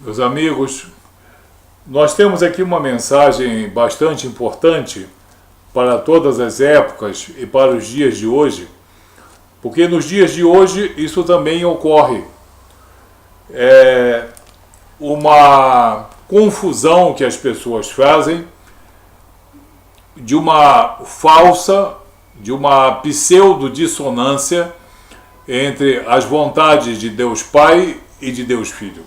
Meus amigos, nós temos aqui uma mensagem bastante importante para todas as épocas e para os dias de hoje, porque nos dias de hoje isso também ocorre. É uma confusão que as pessoas fazem de uma falsa, de uma pseudo-dissonância entre as vontades de Deus Pai e de Deus Filho.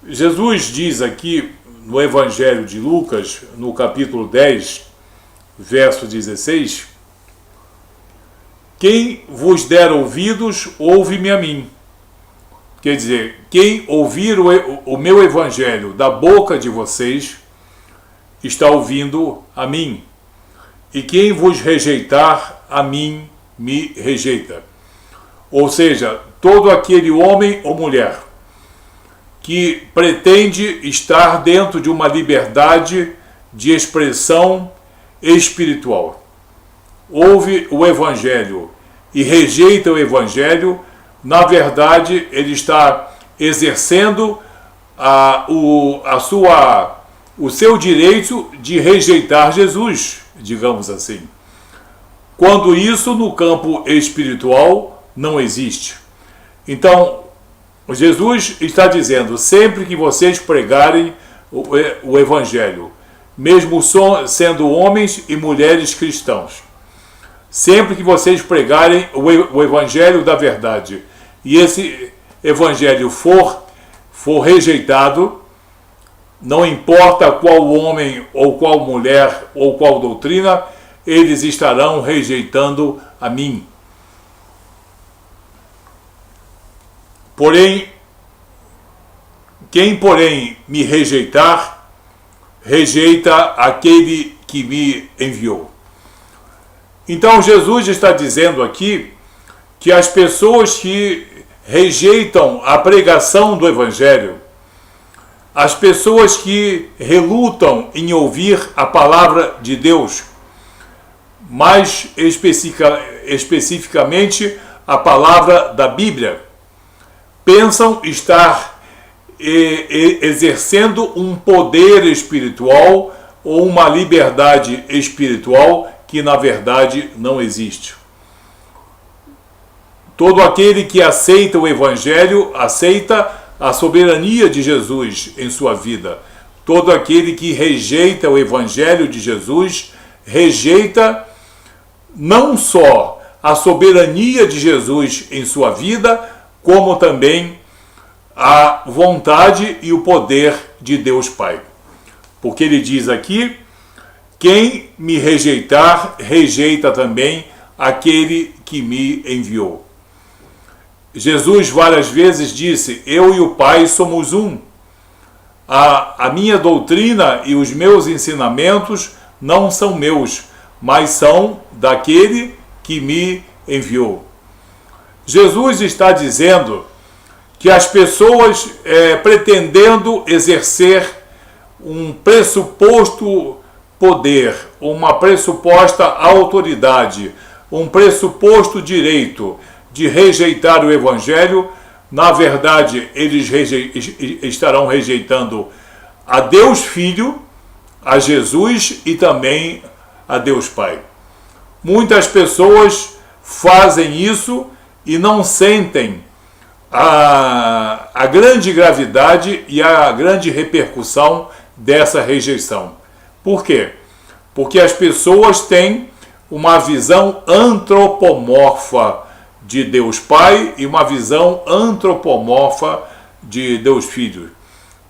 Jesus diz aqui no Evangelho de Lucas, no capítulo 10, verso 16, quem vos der ouvidos, ouve-me a mim. Quer dizer, quem ouvir o meu Evangelho da boca de vocês, está ouvindo a mim. E quem vos rejeitar, a mim me rejeita. Ou seja, todo aquele homem ou mulher que pretende estar dentro de uma liberdade de expressão espiritual, ouve o Evangelho e rejeita o Evangelho, na verdade ele está exercendo o seu direito de rejeitar Jesus, digamos assim, quando isso no campo espiritual não existe. Então, Jesus está dizendo, sempre que vocês pregarem o Evangelho, mesmo sendo homens e mulheres cristãos, sempre que vocês pregarem o Evangelho da verdade, e esse Evangelho for rejeitado, não importa qual homem ou qual mulher ou qual doutrina, eles estarão rejeitando a mim. Quem me rejeitar, rejeita aquele que me enviou. Então Jesus está dizendo aqui que as pessoas que rejeitam a pregação do Evangelho, as pessoas que relutam em ouvir a palavra de Deus, mais especificamente a palavra da Bíblia, pensam estar exercendo um poder espiritual ou uma liberdade espiritual que na verdade não existe. Todo aquele que aceita o Evangelho aceita a soberania de Jesus em sua vida. Todo aquele que rejeita o Evangelho de Jesus rejeita não só a soberania de Jesus em sua vida, como também a vontade e o poder de Deus Pai. Porque ele diz aqui, quem me rejeitar, rejeita também aquele que me enviou. Jesus várias vezes disse, eu e o Pai somos um. A minha doutrina e os meus ensinamentos não são meus, mas são daquele que me enviou. Jesus está dizendo que as pessoas pretendendo exercer um pressuposto poder, uma pressuposta autoridade, um pressuposto direito de rejeitar o Evangelho, na verdade eles estarão rejeitando a Deus Filho, a Jesus e também a Deus Pai. Muitas pessoas fazem isso e não sentem a grande gravidade e a grande repercussão dessa rejeição. Por quê? Porque as pessoas têm uma visão antropomorfa de Deus Pai e uma visão antropomorfa de Deus Filho.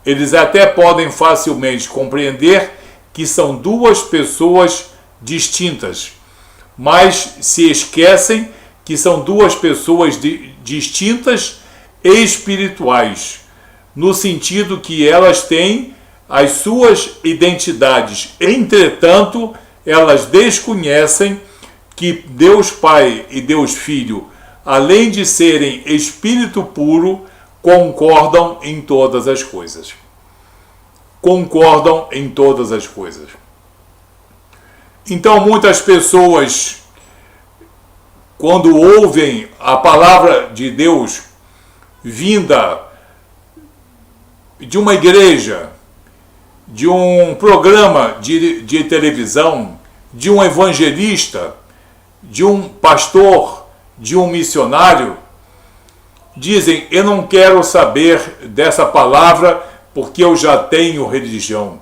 Eles até podem facilmente compreender que são duas pessoas distintas, mas se esquecem que são duas pessoas distintas espirituais, no sentido que elas têm as suas identidades. Entretanto, elas desconhecem que Deus Pai e Deus Filho, além de serem espírito puro, concordam em todas as coisas. Concordam em todas as coisas. Então, muitas pessoas, quando ouvem a palavra de Deus vinda de uma igreja, de um programa de televisão, de um evangelista, de um pastor, de um missionário, dizem: eu não quero saber dessa palavra porque eu já tenho religião,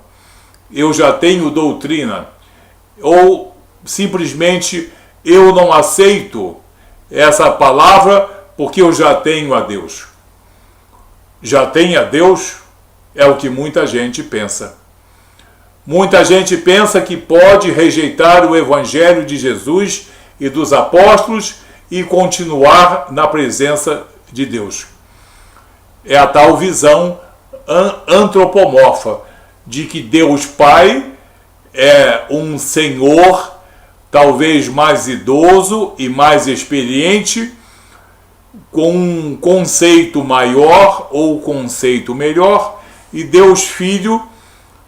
eu já tenho doutrina, ou simplesmente eu não aceito essa palavra porque eu já tenho a Deus. Já tem a Deus é o que muita gente pensa. Muita gente pensa que pode rejeitar o Evangelho de Jesus e dos apóstolos e continuar na presença de Deus. É a tal visão antropomorfa de que Deus Pai é um Senhor talvez mais idoso e mais experiente, com um conceito maior ou conceito melhor, e Deus Filho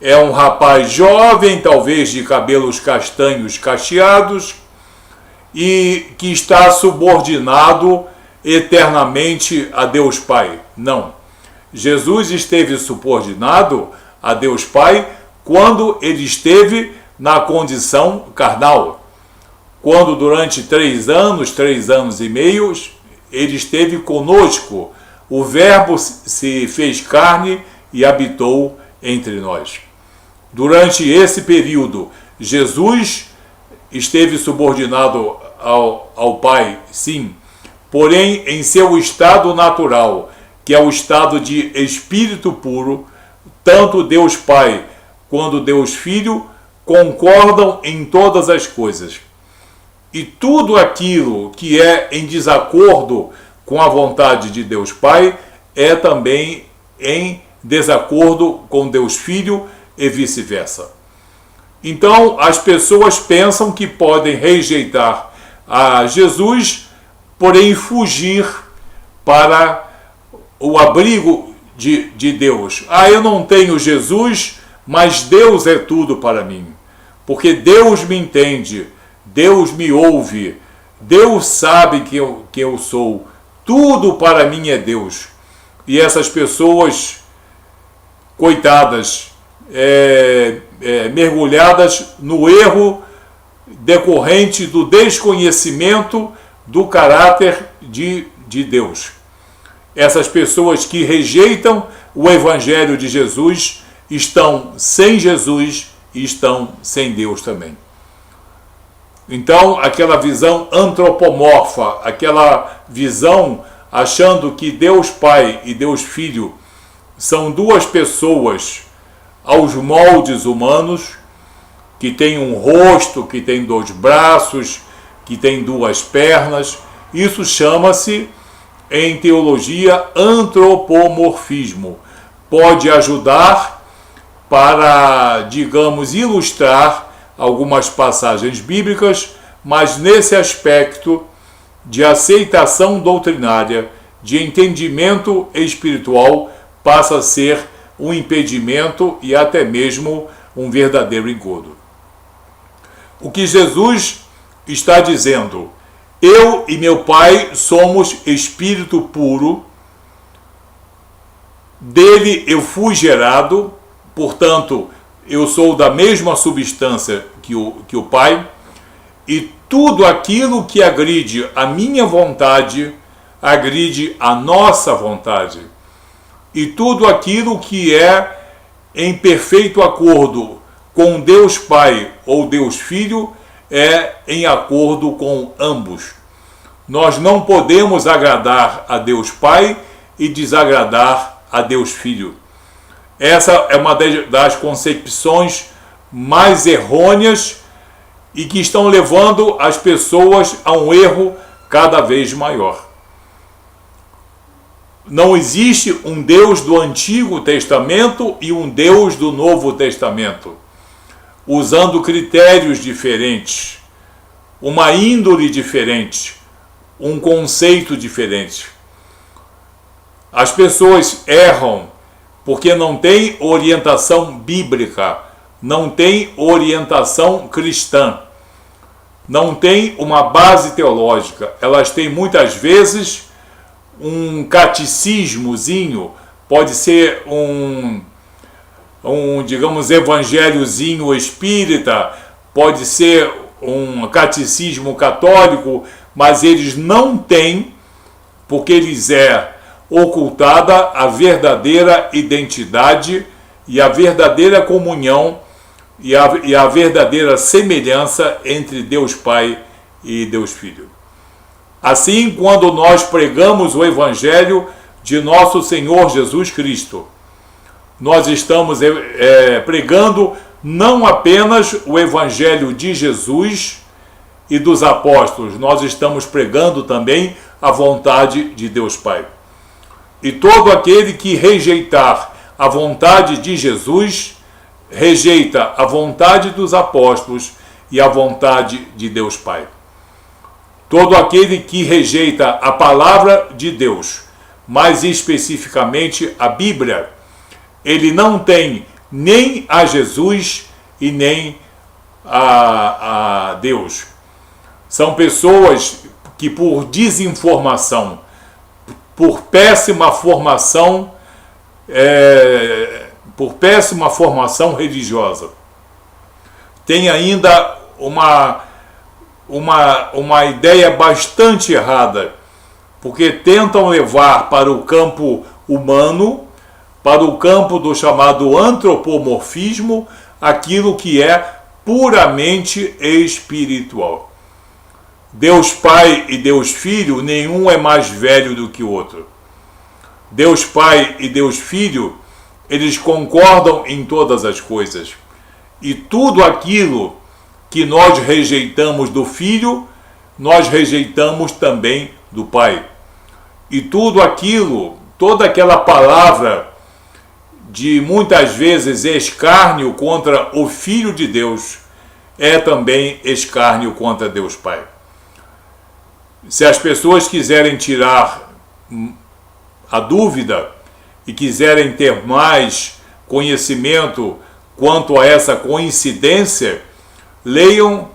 é um rapaz jovem, talvez de cabelos castanhos cacheados, e que está subordinado eternamente a Deus Pai. Não. Jesus esteve subordinado a Deus Pai quando ele esteve na condição carnal. Quando durante 3 anos e meio, ele esteve conosco. O Verbo se fez carne e habitou entre nós. Durante esse período, Jesus esteve subordinado ao Pai, sim, porém em seu estado natural, que é o estado de espírito puro, tanto Deus Pai quanto Deus Filho concordam em todas as coisas. E tudo aquilo que é em desacordo com a vontade de Deus Pai é também em desacordo com Deus Filho e vice-versa. Então, as pessoas pensam que podem rejeitar a Jesus, porém fugir para o abrigo de Deus. Eu não tenho Jesus, mas Deus é tudo para mim. Porque Deus me entende, Deus me ouve, Deus sabe que eu sou. Tudo para mim é Deus. E essas pessoas, coitadas, mergulhadas no erro decorrente do desconhecimento do caráter de Deus. Essas pessoas que rejeitam o Evangelho de Jesus estão sem Jesus e estão sem Deus também. Então, aquela visão antropomorfa, aquela visão achando que Deus Pai e Deus Filho são duas pessoas aos moldes humanos, que têm um rosto, que têm 2 braços, que têm 2 pernas. Isso chama-se, em teologia, antropomorfismo. Pode ajudar para, digamos, ilustrar algumas passagens bíblicas, mas nesse aspecto de aceitação doutrinária, de entendimento espiritual, passa a ser um impedimento e até mesmo um verdadeiro engodo. O que Jesus está dizendo: eu e meu Pai somos espírito puro, dele eu fui gerado, portanto, eu sou da mesma substância que o Pai, e tudo aquilo que agride a minha vontade, agride a nossa vontade. E tudo aquilo que é em perfeito acordo com Deus Pai ou Deus Filho é em acordo com ambos. Nós não podemos agradar a Deus Pai e desagradar a Deus Filho. Essa é uma das concepções mais errôneas e que estão levando as pessoas a um erro cada vez maior. Não existe um Deus do Antigo Testamento e um Deus do Novo Testamento, usando critérios diferentes, uma índole diferente, um conceito diferente. As pessoas erram porque não tem orientação bíblica, não tem orientação cristã, não tem uma base teológica. Elas têm muitas vezes um catecismozinho pode ser digamos, evangelhozinho espírita, pode ser um catecismo católico, mas eles não têm, porque lhes é ocultada a verdadeira identidade e a verdadeira comunhão e a verdadeira semelhança entre Deus Pai e Deus Filho. Assim, quando nós pregamos o Evangelho de nosso Senhor Jesus Cristo, nós estamos pregando não apenas o Evangelho de Jesus e dos apóstolos, nós estamos pregando também a vontade de Deus Pai. E todo aquele que rejeitar a vontade de Jesus, rejeita a vontade dos apóstolos e a vontade de Deus Pai. Todo aquele que rejeita a palavra de Deus, mais especificamente a Bíblia, ele não tem nem a Jesus e nem a Deus. São pessoas que, por desinformação, por péssima formação religiosa, tem ainda uma ideia bastante errada, porque tentam levar para o campo humano, para o campo do chamado antropomorfismo, aquilo que é puramente espiritual. Deus Pai e Deus Filho, nenhum é mais velho do que o outro. Deus Pai e Deus Filho, eles concordam em todas as coisas. E tudo aquilo que nós rejeitamos do Filho, nós rejeitamos também do Pai. E tudo aquilo, toda aquela palavra de muitas vezes escárnio contra o Filho de Deus, é também escárnio contra Deus Pai. Se as pessoas quiserem tirar a dúvida e quiserem ter mais conhecimento quanto a essa coincidência, leiam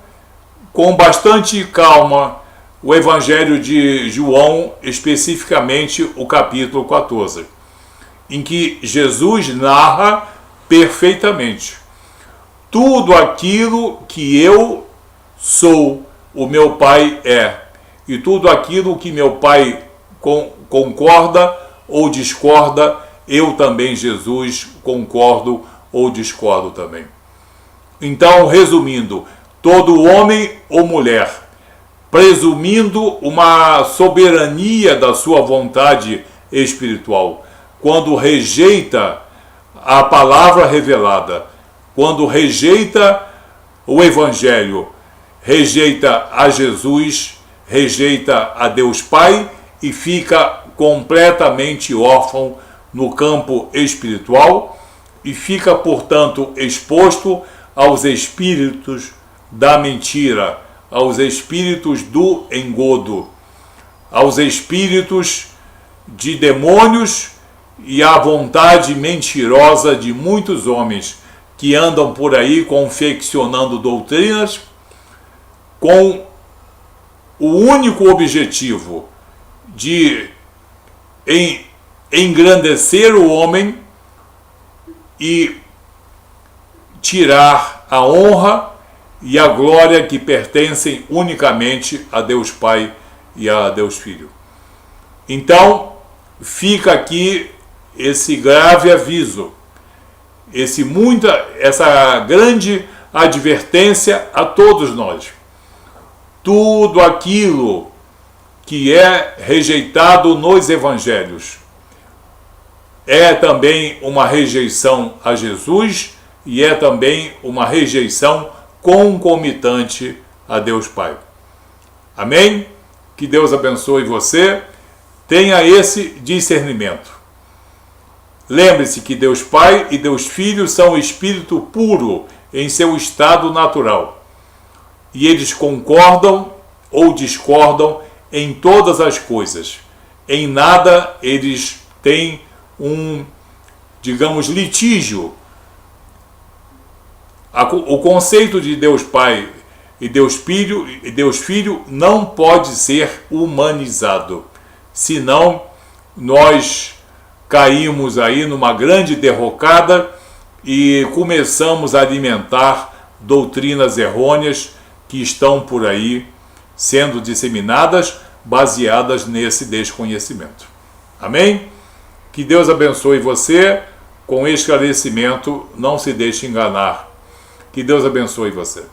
com bastante calma o Evangelho de João, especificamente o capítulo 14, em que Jesus narra perfeitamente tudo aquilo que eu sou, o meu Pai é, e tudo aquilo que meu Pai concorda ou discorda, eu também, Jesus, concordo ou discordo também. Então, resumindo, todo homem ou mulher, presumindo uma soberania da sua vontade espiritual, quando rejeita a palavra revelada, quando rejeita o Evangelho, rejeita a Jesus, rejeita a Deus Pai e fica completamente órfão no campo espiritual e fica, portanto, exposto aos espíritos da mentira, aos espíritos do engodo, aos espíritos de demônios e à vontade mentirosa de muitos homens que andam por aí confeccionando doutrinas com o único objetivo de engrandecer o homem e tirar a honra e a glória que pertencem unicamente a Deus Pai e a Deus Filho. Então, fica aqui esse grave aviso, essa grande advertência a todos nós. Tudo aquilo que é rejeitado nos evangelhos é também uma rejeição a Jesus e é também uma rejeição concomitante a Deus Pai. Amém? Que Deus abençoe você. Tenha esse discernimento. Lembre-se que Deus Pai e Deus Filho são espírito puro em seu estado natural. E eles concordam ou discordam em todas as coisas. Em nada eles têm digamos, litígio. O conceito de Deus Pai e Deus Filho não pode ser humanizado, senão nós caímos aí numa grande derrocada e começamos a alimentar doutrinas errôneas que estão por aí sendo disseminadas, baseadas nesse desconhecimento. Amém? Que Deus abençoe você com esclarecimento, não se deixe enganar. Que Deus abençoe você.